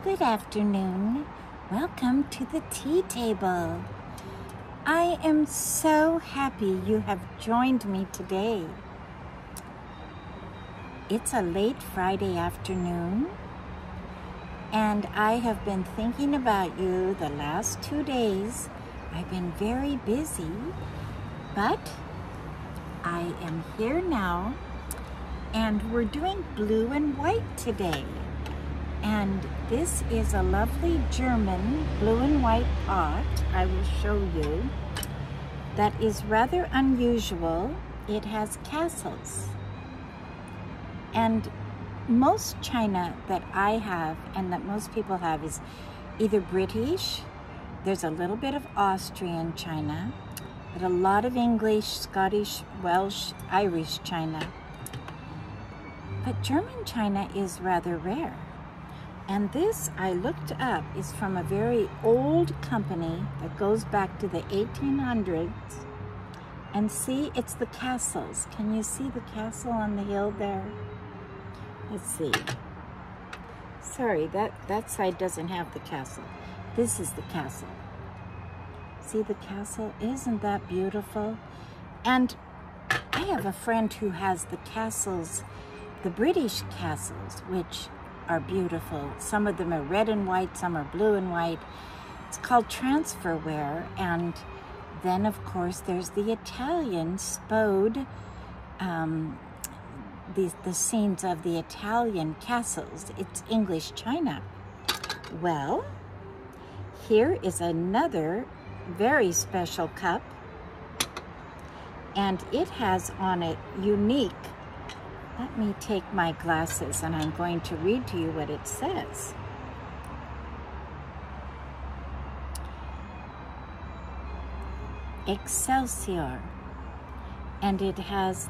Good afternoon. Welcome to the tea table. I am so happy you have joined me today. It's a late Friday afternoon, and I have been thinking about you the last 2 days. I've been very busy, but I am here now, and we're doing blue and white today. And this is a lovely German blue and white pot I will show you that is rather unusual. It has castles. And most china that I have and that most people have is either British, there's a little bit of Austrian china, but a lot of English, Scottish, Welsh, Irish china. But German china is rather rare. And this, I looked up, is from a very old company that goes back to the 1800s. And see, it's the castles. Can you see the castle on the hill there? Let's see. Sorry, that side doesn't have the castle. This is the castle. See the castle? Isn't that beautiful? And I have a friend who has the castles, the British castles, which are beautiful. Some of them are red and white, some are blue and white. It's called transferware. And then of course there's the Italian Spode, the scenes of the Italian castles. It's English china. Well, here is another very special cup, and it has on it unique. Let me take my glasses and I'm going to read to you what it says. Excelsior. And it has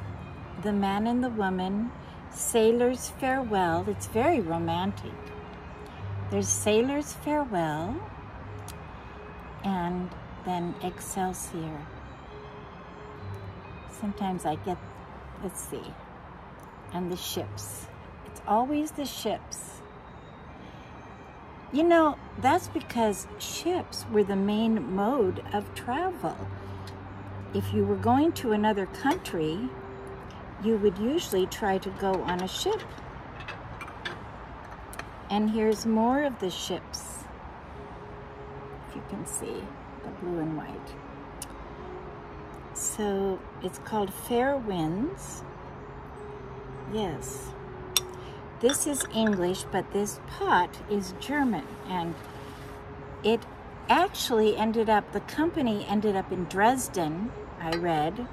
the man and the woman, sailor's farewell. It's very romantic. There's sailor's farewell and then Excelsior. Sometimes I get, let's see. And the ships. It's always the ships. You know, that's because ships were the main mode of travel. If you were going to another country, you would usually try to go on a ship. And here's more of the ships. If you can see the blue and white. So it's called Fair Winds. Yes, this is English, but this pot is German, and it actually ended up, the company ended up in Dresden, I read,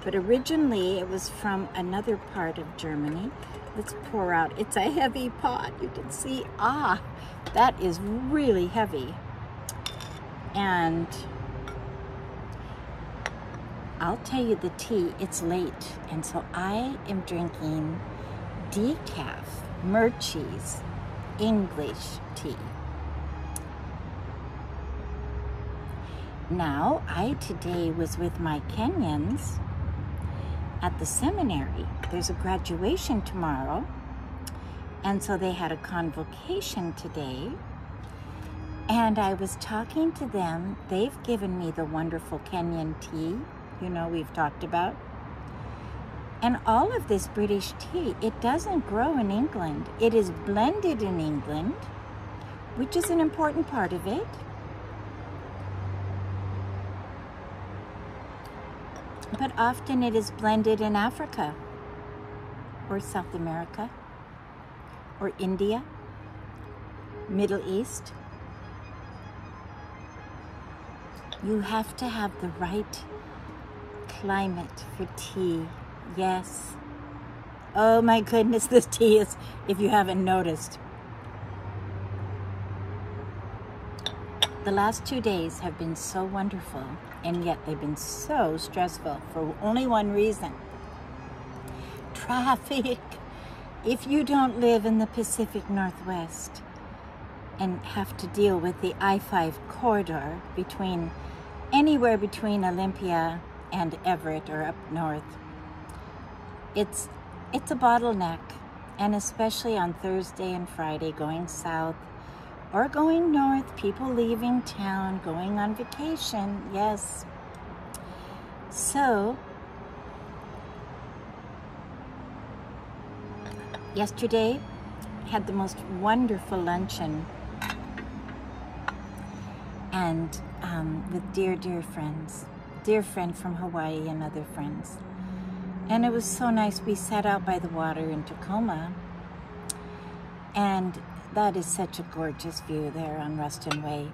but originally it was from another part of Germany. Let's pour out. It's a heavy pot. You can see, that is really heavy. And I'll tell you the tea, it's late, and so I am drinking decaf, Murchie's English tea. Now, I today was with my Kenyans at the seminary. There's a graduation tomorrow, and so they had a convocation today, and I was talking to them. They've given me the wonderful Kenyan tea, you know, we've talked about. And all of this British tea, it doesn't grow in England. It is blended in England, which is an important part of it. But often it is blended in Africa, or South America, or India, Middle East. You have to have the right climate for tea. Yes. Oh my goodness, this tea is, if you haven't noticed. The last 2 days have been so wonderful, and yet they've been so stressful for only one reason. Traffic. If you don't live in the Pacific Northwest and have to deal with the I-5 corridor between, anywhere between Olympia and Everett or up north, it's a bottleneck, and especially on Thursday and Friday going south or going north, people leaving town, going on vacation, yes. So, yesterday, had the most wonderful luncheon, and with dear friends, dear friend from Hawaii and other friends. And it was so nice. We sat out by the water in Tacoma, and that is such a gorgeous view there on Ruston Way.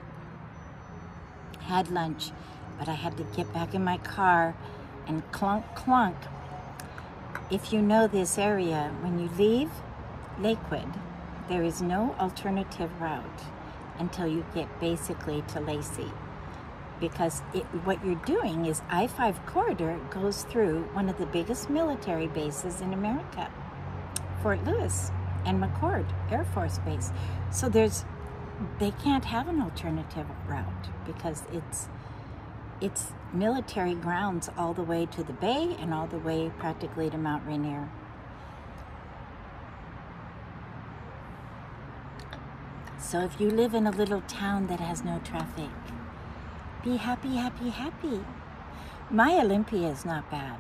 Had lunch, but I had to get back in my car and clunk, clunk. If you know this area, when you leave Lakewood, there is no alternative route until you get basically to Lacey. Because what you're doing is I-5 corridor goes through one of the biggest military bases in America, Fort Lewis and McChord Air Force Base. So they can't have an alternative route because it's military grounds all the way to the bay and all the way practically to Mount Rainier. So if you live in a little town that has no traffic, be happy, happy, happy. My Olympia is not bad.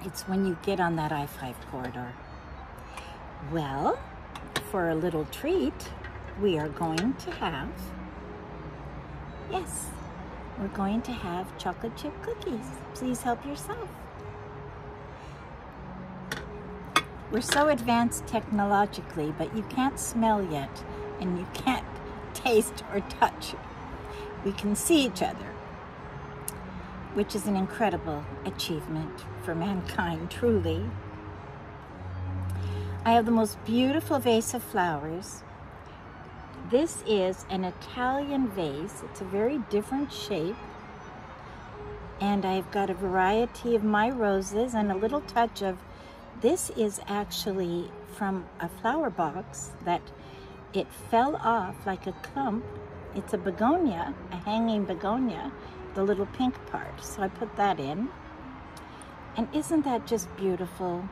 It's when you get on that I-5 corridor. Well, for a little treat, we are going to have, yes, we're going to have chocolate chip cookies. Please help yourself. We're so advanced technologically, but you can't smell yet, and you can't taste or touch. We can see each other, which is an incredible achievement for mankind, truly. I have the most beautiful vase of flowers. This is an Italian vase. It's a very different shape. And I've got a variety of my roses and a little touch of, this is actually from a flower box that it fell off like a clump. It's a begonia, a hanging begonia, the little pink part. So I put that in. And isn't that just beautiful?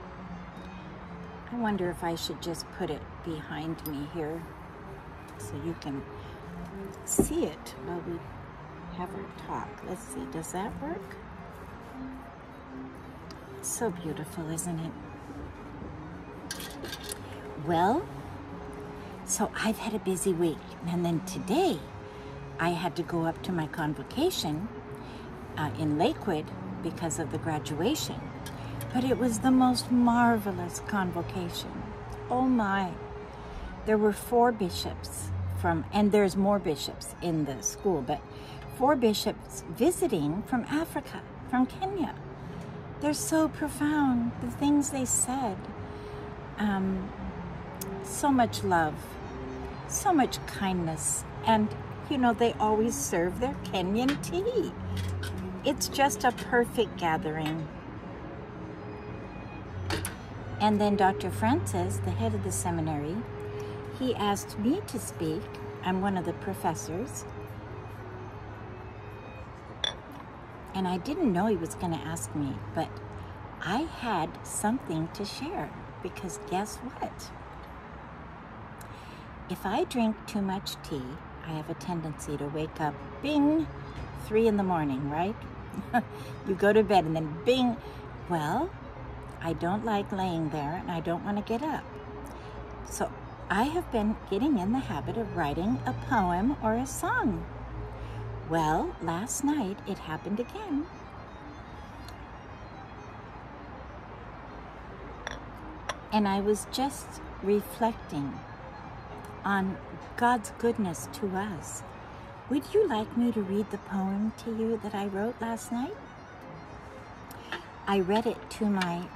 I wonder if I should just put it behind me here so you can see it while we have our talk. Let's see, does that work? It's so beautiful, isn't it? Well, so I've had a busy week, and then today I had to go up to my convocation in Lakewood because of the graduation. But it was the most marvelous convocation. Oh my. There were 4 bishops and there's more bishops in the school, but 4 bishops visiting from Africa, from Kenya. They're so profound, the things they said. So much love, so much kindness, and you know, they always serve their Kenyan tea. It's just a perfect gathering. And then Dr. Francis, the head of the seminary, he asked me to speak. I'm one of the professors. And I didn't know he was going to ask me, but I had something to share, because guess what? If I drink too much tea, I have a tendency to wake up, bing, 3 in the morning, right? You go to bed and then bing. Well, I don't like laying there and I don't want to get up. So I have been getting in the habit of writing a poem or a song. Well, last night it happened again. And I was just reflecting on God's goodness to us. Would you like me to read the poem to you that I wrote last night? I read it to my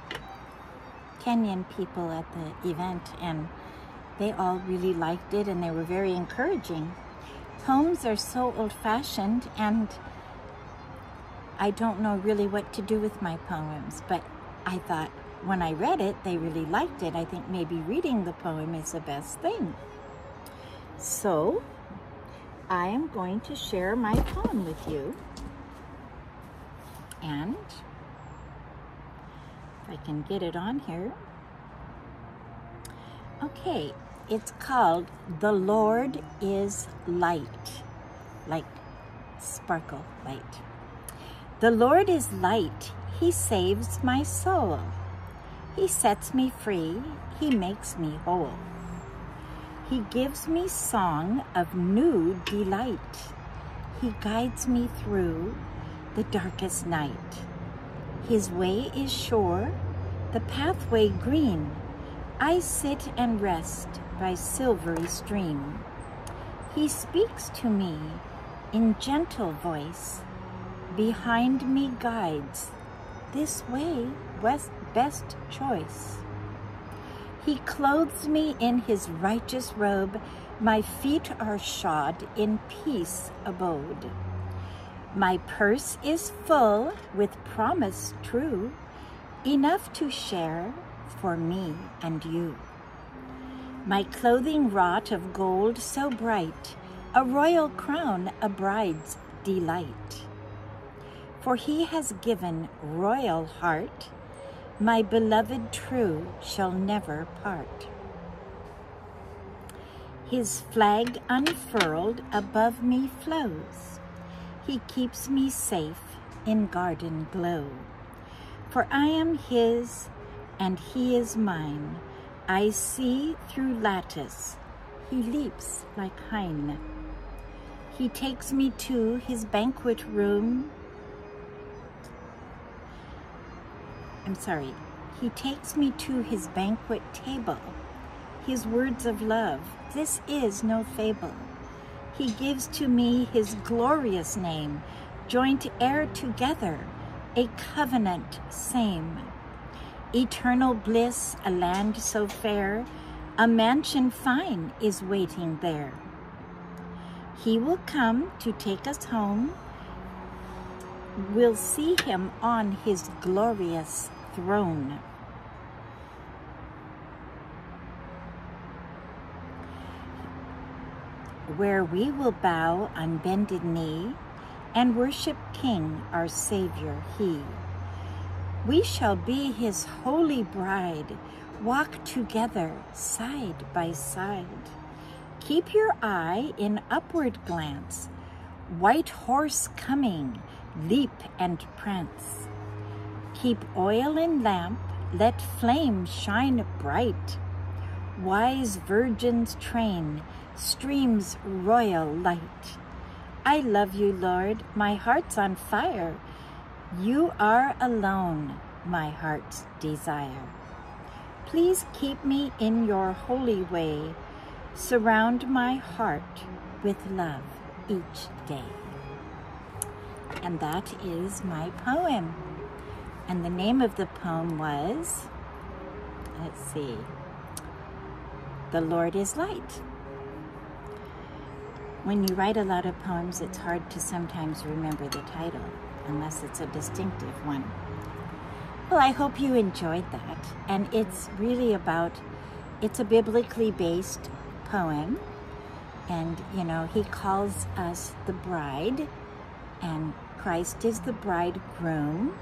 Kenyan people at the event, and they all really liked it, and they were very encouraging. Poems are so old-fashioned, and I don't know really what to do with my poems, but I thought when I read it, they really liked it. I think maybe reading the poem is the best thing. So I am going to share my poem with you, and if I can get it on here. Okay, It's called The Lord is Light, like sparkle light. The Lord is light, he saves my soul. He sets me free, he makes me whole. He gives me song of new delight. He guides me through the darkest night. His way is sure, the pathway green. I sit and rest by silvery stream. He speaks to me in gentle voice. Behind me guides, this way best choice. He clothes me in his righteous robe. My feet are shod in peace abode. My purse is full with promise true, enough to share for me and you. My clothing wrought of gold so bright, a royal crown, a bride's delight. For he has given royal heart, my beloved true shall never part. His flag unfurled above me flows. He keeps me safe in garden glow. For I am his and he is mine. I see through lattice, he leaps like hind. He takes me to his banquet room. He takes me to his banquet table. His words of love, this is no fable. He gives to me his glorious name, joint heir together, a covenant same. Eternal bliss, a land so fair, a mansion fine is waiting there. He will come to take us home. We'll see him on his glorious throne. Where we will bow on bended knee and worship King, our Savior, he. We shall be his holy bride, walk together side by side. Keep your eye in upward glance, white horse coming, leap and prance. Keep oil in lamp, let flame shine bright. Wise virgins train, streams royal light. I love you, Lord, my heart's on fire. You are alone, my heart's desire. Please keep me in your holy way. Surround my heart with love each day. And that is my poem. And the name of the poem was, let's see, The Lord is Light. When you write a lot of poems, it's hard to sometimes remember the title, unless it's a distinctive one. Well, I hope you enjoyed that. And it's really about, it's a biblically based poem. And, you know, he calls us the bride, and Christ is the bridegroom.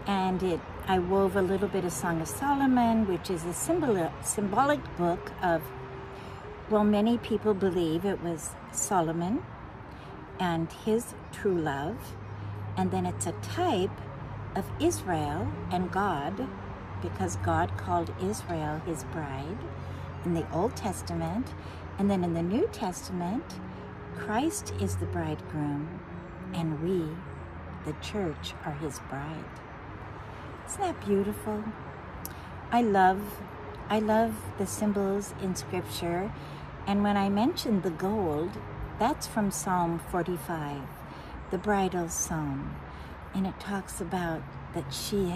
And I wove a little bit of Song of Solomon, which is a symbolic book of, well, many people believe it was Solomon and his true love. And then it's a type of Israel and God, because God called Israel his bride in the Old Testament. And then in the New Testament, Christ is the bridegroom, and we, the church, are his bride. Isn't that beautiful? I love the symbols in Scripture. And when I mentioned the gold, that's from Psalm 45, the bridal psalm. And it talks about that she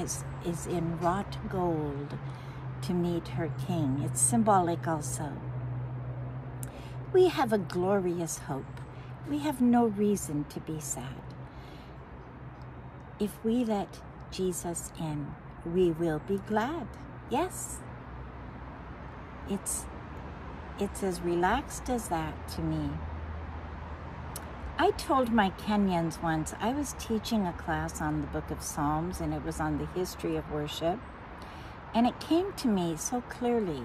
is in wrought gold to meet her king. It's symbolic also. We have a glorious hope. We have no reason to be sad. If we let Jesus in, we will be glad. Yes. It's as relaxed as that to me. I told my Kenyans once, I was teaching a class on the book of Psalms, and it was on the history of worship. And it came to me so clearly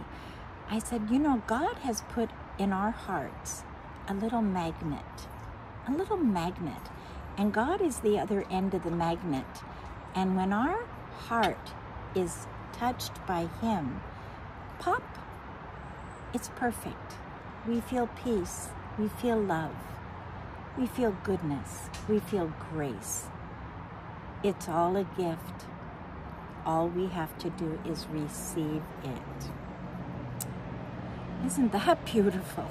I said, you know, God has put in our hearts a little magnet, and God is the other end of the magnet. And when our heart is touched by Him, pop, it's perfect. We feel peace, we feel love, we feel goodness, we feel grace. It's all a gift. All we have to do is receive it. Isn't that beautiful?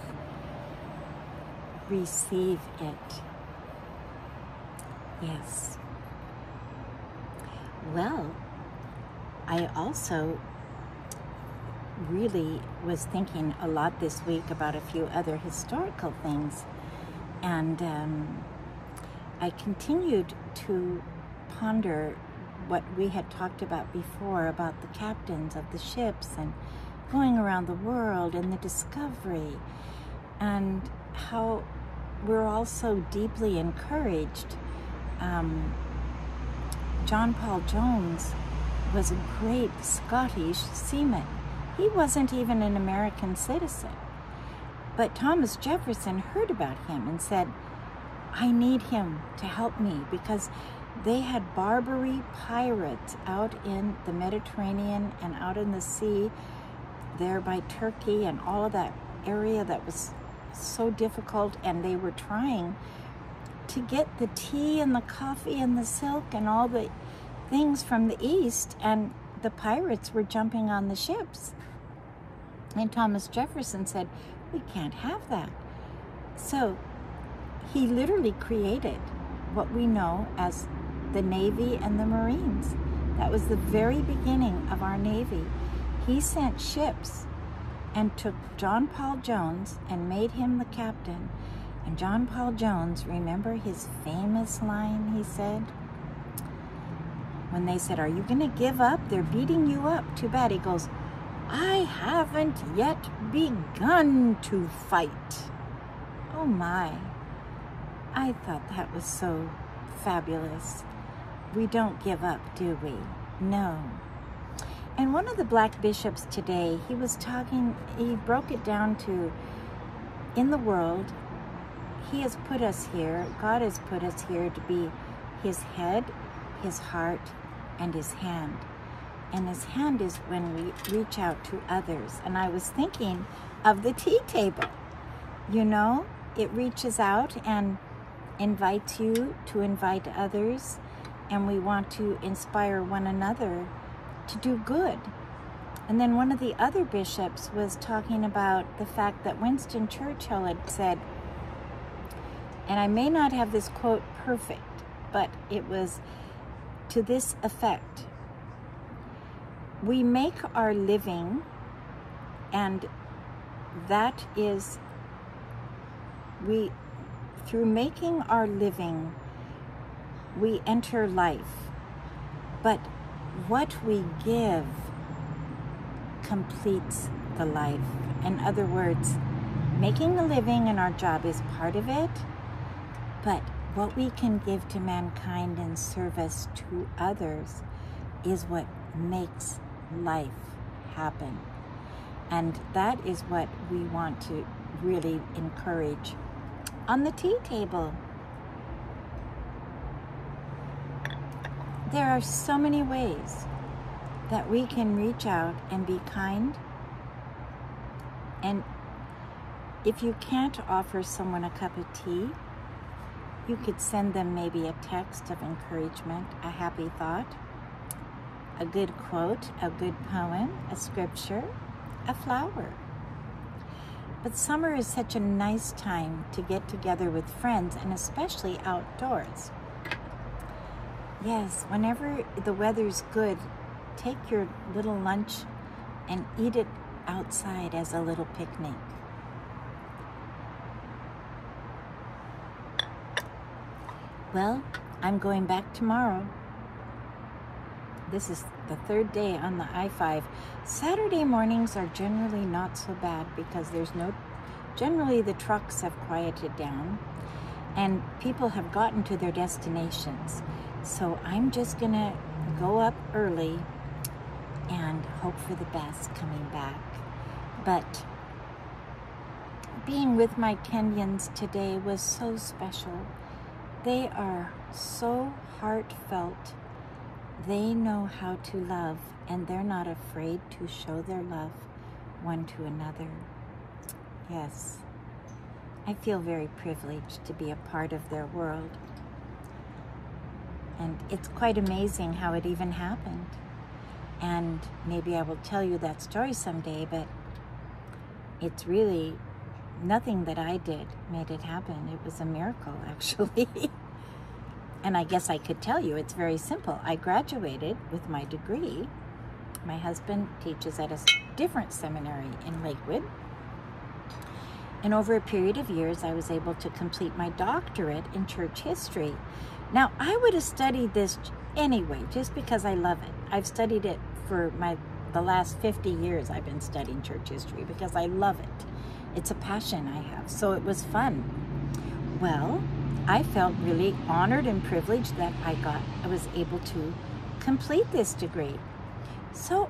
Receive it. Yes. Well, I also really was thinking a lot this week about a few other historical things, and I continued to ponder what we had talked about before about the captains of the ships and going around the world and the discovery, and how we're all so deeply encouraged. John Paul Jones was a great Scottish seaman. He wasn't even an American citizen. But Thomas Jefferson heard about him and said, I need him to help me, because they had Barbary pirates out in the Mediterranean and out in the sea there by Turkey and all of that area that was so difficult, and they were trying to get the tea and the coffee and the silk and all the things from the east, and the pirates were jumping on the ships. And Thomas Jefferson said, we can't have that. So he literally created what we know as the Navy and the Marines. That was the very beginning of our Navy. He sent ships and took John Paul Jones and made him the captain. And John Paul Jones, remember his famous line he said? When they said, are you going to give up? They're beating you up. Too bad. He goes, I haven't yet begun to fight. Oh my. I thought that was so fabulous. We don't give up, do we? No. And one of the black bishops today, he was talking, he broke it down to, in the world, He has put us here, God has put us here to be His head, His heart, and His hand. And His hand is when we reach out to others. And I was thinking of the tea table. You know, it reaches out and invites you to invite others. And we want to inspire one another to do good. And then one of the other bishops was talking about the fact that Winston Churchill had said, and I may not have this quote perfect, but it was to this effect: we make our living, and that is, through making our living, we enter life. But what we give completes the life. In other words, making a living and our job is part of it, but what we can give to mankind in service to others is what makes life happen. And that is what we want to really encourage on the tea table. There are so many ways that we can reach out and be kind. And if you can't offer someone a cup of tea, you could send them maybe a text of encouragement, a happy thought, a good quote, a good poem, a scripture, a flower. But summer is such a nice time to get together with friends, and especially outdoors. Yes, whenever the weather's good, take your little lunch and eat it outside as a little picnic. Well, I'm going back tomorrow. This is the third day on the I-5. Saturday mornings are generally not so bad because generally the trucks have quieted down and people have gotten to their destinations. So I'm just gonna go up early and hope for the best coming back. But being with my Kenyans today was so special. They are so heartfelt. They know how to love, and they're not afraid to show their love one to another. Yes, I feel very privileged to be a part of their world. And it's quite amazing how it even happened. And maybe I will tell you that story someday, but it's really nothing that I did made it happen. It was a miracle, actually. And I guess I could tell you, it's very simple. I graduated with my degree. My husband teaches at a different seminary in Lakewood. And over a period of years, I was able to complete my doctorate in church history. Now, I would have studied this anyway, just because I love it. I've studied it for the last 50 years. I've been studying church history because I love it. It's a passion I have, so it was fun. Well, I felt really honored and privileged that I was able to complete this degree. So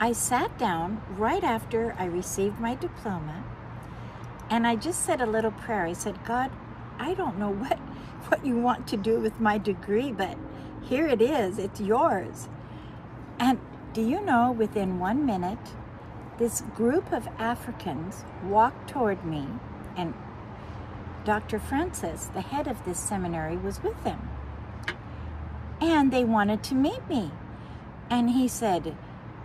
I sat down right after I received my diploma, and I just said a little prayer. I said, God, I don't know what you want to do with my degree, but here it is, it's yours. And do you know, within 1 minute, this group of Africans walked toward me, and Dr. Francis, the head of this seminary, was with them. And they wanted to meet me. And he said,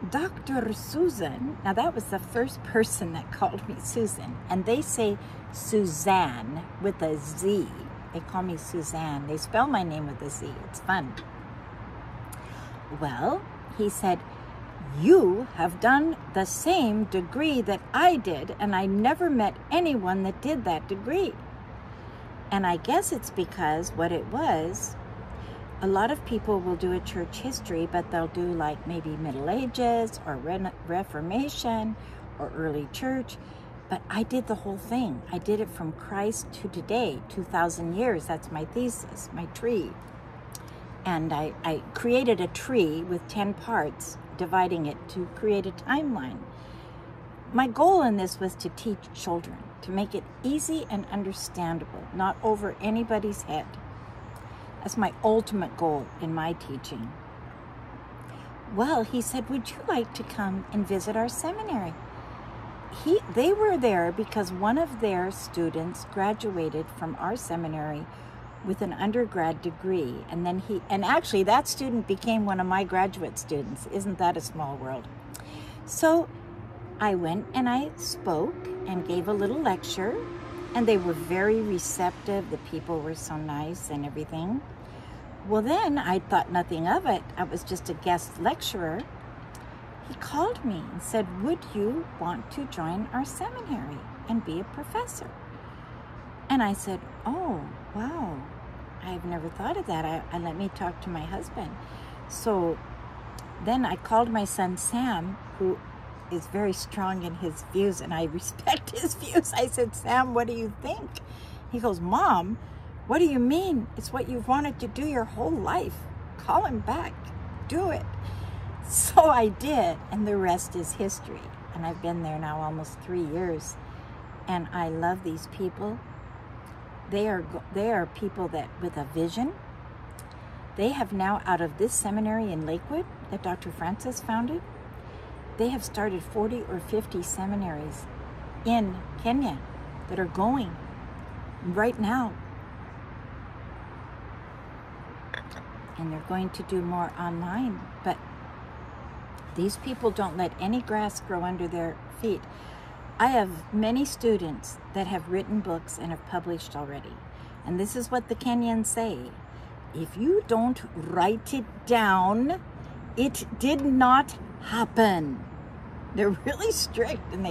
Dr. Susan, now that was the first person that called me Susan, and they say Suzanne with a Z. They call me Suzanne. They spell my name with a Z. It's fun. Well, he said, you have done the same degree that I did, and I never met anyone that did that degree. And I guess it's because what it was, a lot of people will do a church history, but they'll do like maybe Middle Ages or Reformation or early church. But I did the whole thing. I did it from Christ to today, 2,000 years. That's my thesis, my tree. And I created a tree with 10 parts, dividing it to create a timeline. My goal in this was to teach children, to make it easy and understandable, not over anybody's head. That's my ultimate goal in my teaching. Well, he said, would you like to come and visit our seminary? They were there because one of their students graduated from our seminary with an undergrad degree, and actually that student became one of my graduate students. Isn't that a small world? So I went and I spoke and gave a little lecture, and they were very receptive. The people were so nice and everything. Well, then I thought nothing of it. I was just a guest lecturer. He called me and said, would you want to join our seminary and be a professor? And I said, oh, wow, I've never thought of that. I let me talk to my husband. So then I called my son, Sam, who is very strong in his views, and I respect his views. I said, Sam, what do you think? He goes, Mom, what do you mean? It's what you've wanted to do your whole life. Call him back. Do it. So I did, and the rest is history. And I've been there now almost 3 years, and I love these people. They are people that with a vision. They have now, out of this seminary in Lakewood that Dr. Francis founded, they have started 40 or 50 seminaries in Kenya that are going right now. And they're going to do more online. But these people don't let any grass grow under their feet. I have many students that have written books and have published already. And this is what the Kenyans say. If you don't write it down, it did not happen. They're really strict, and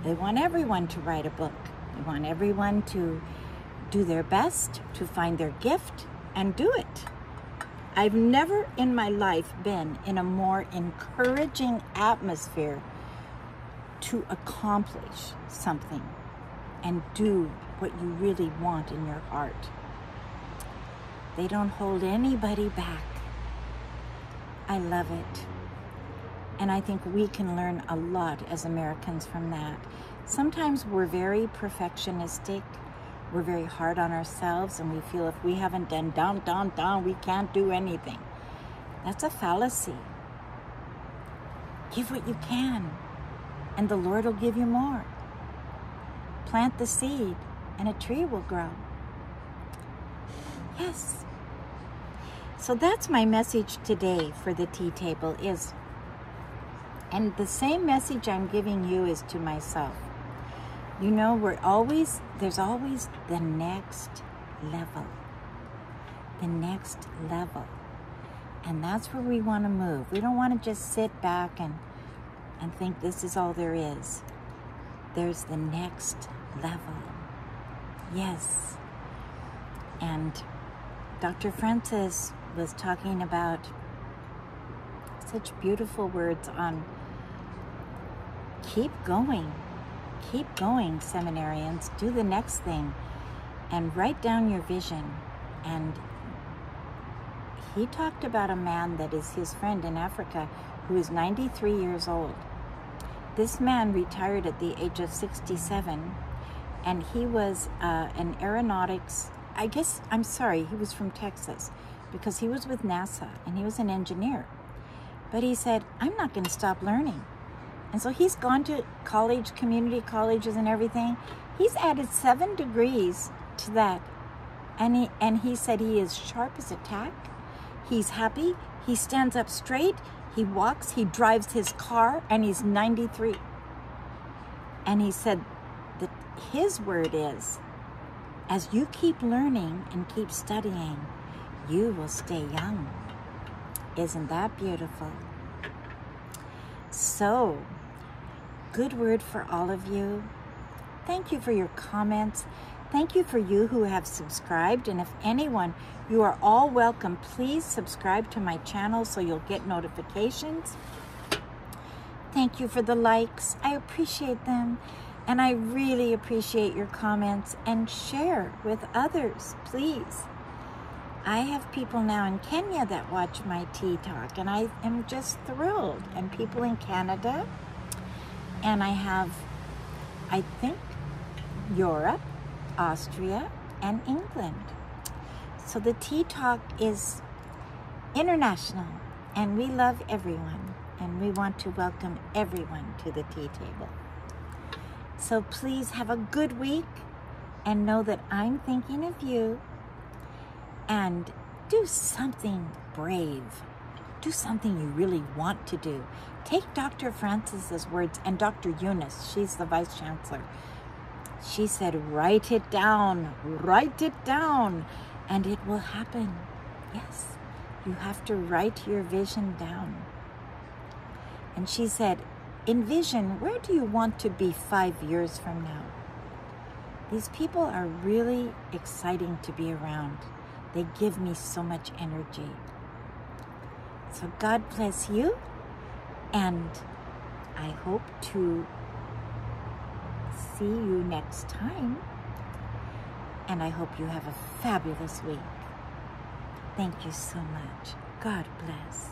they want everyone to write a book. They want everyone to do their best, to find their gift, and do it. I've never in my life been in a more encouraging atmosphere to accomplish something and do what you really want in your heart. They don't hold anybody back. I love it. And I think we can learn a lot as Americans from that. Sometimes we're very perfectionistic. We're very hard on ourselves, and we feel if we haven't done down, we can't do anything. That's a fallacy. Give what you can, and the Lord will give you more. Plant the seed, and a tree will grow. Yes. So that's my message today for the tea table is, and the same message I'm giving you is to myself. You know, there's always the next level. The next level. And that's where we want to move. We don't want to just sit back and think this is all there is. There's the next level. Yes. And Dr. Francis was talking about such beautiful words on keep going, seminarians, do the next thing and write down your vision. And he talked about a man that is his friend in Africa who is 93 years old. This man retired at the age of 67, and he was an aeronautics, he was from Texas, because he was with NASA, and he was an engineer. But he said, I'm not going to stop learning. And so he's gone to college, community colleges and everything. He's added 7 degrees to that. And he said he is sharp as a tack. He's happy. He stands up straight. He walks. He drives his car. And he's 93. And he said that his word is, as you keep learning and keep studying, you will stay young. Isn't that beautiful? So, good word for all of you. Thank you for your comments. Thank you for you who have subscribed. And if anyone, you are all welcome. Please subscribe to my channel so you'll get notifications. Thank you for the likes. I appreciate them. And I really appreciate your comments. And share with others, please. I have people now in Kenya that watch my tea talk, and I am just thrilled. And people in Canada, and I have, I think, Europe, Austria, and England. So the tea talk is international, and we love everyone, and we want to welcome everyone to the tea table. So please have a good week, and know that I'm thinking of you. And do something brave. Do something you really want to do. Take Dr. Francis's words, and Dr. Eunice, she's the Vice Chancellor. She said, write it down, and it will happen. Yes, you have to write your vision down. And she said, envision, where do you want to be 5 years from now? These people are really exciting to be around. They give me so much energy. So God bless you, and I hope to see you next time, and I hope you have a fabulous week. Thank you so much. God bless.